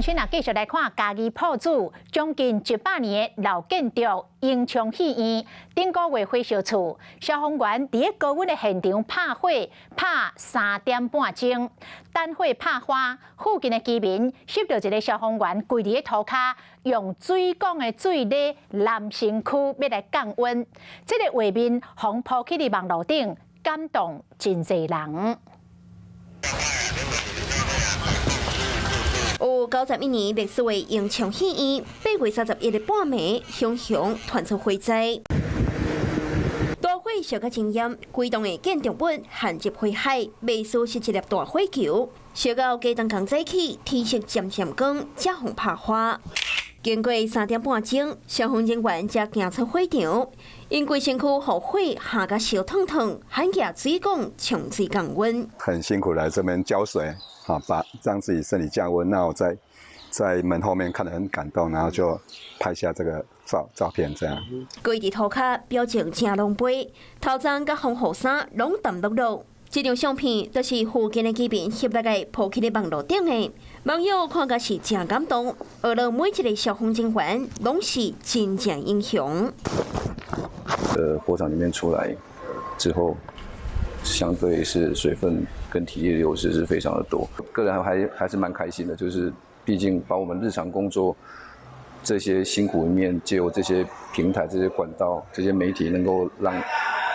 先啊，继续来看家己铺子，将近100年的老建筑英雄戏院，顶个月火烧厝，消防员伫个高温的现场拍火，拍3点半钟，等火拍花，附近的居民翕到一个消防员跪伫个涂骹，用水缸的水咧淋身躯，要来降温。这个画面红铺起伫网络顶，感动真侪人。 有91年历史的英雄戏院，8月31日半暝，熊熊传出火灾。大火烧到真严，规栋的建筑物陷入火海，未输是一粒大火球，烧到家当港早起，天色渐渐光，才互拍花。经过3点半钟，消防人员才行出火场，因规身躯互火下甲烧烫烫，喊举水管冲水降温。很辛苦来这边浇水。 好，让自己身体降温。那我在门后面看得很感动，然后就拍下这个照片，这样。跪伫涂骹，表情真狼狽，头鬃甲防护衫拢澹漉漉。这张相片就是附近的居民翕来个铺起咧网络顶的，网友看甲是真感动。而了每一个消防人员拢是真正英雄。火场里面出来之后。 相对是水分跟体力流失是非常的多，个人还是蛮开心的，就是毕竟把我们日常工作这些辛苦一面，借由这些平台、这些管道、这些媒体，能够让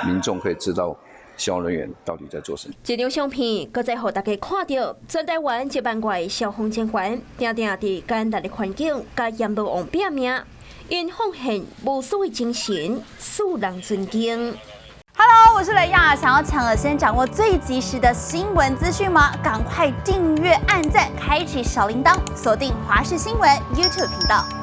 民众可以知道消防人员到底在做什么。这张相片，搁再让大家看到全台湾1万外的消防人员，定定伫艰难的环境、甲严酷王拼命，因奉献无私的精神，受人尊敬。 Hello， 我是雷亚，想要抢先掌握最及时的新闻资讯吗？赶快订阅、按赞、开启小铃铛，锁定华视新闻 YouTube 频道。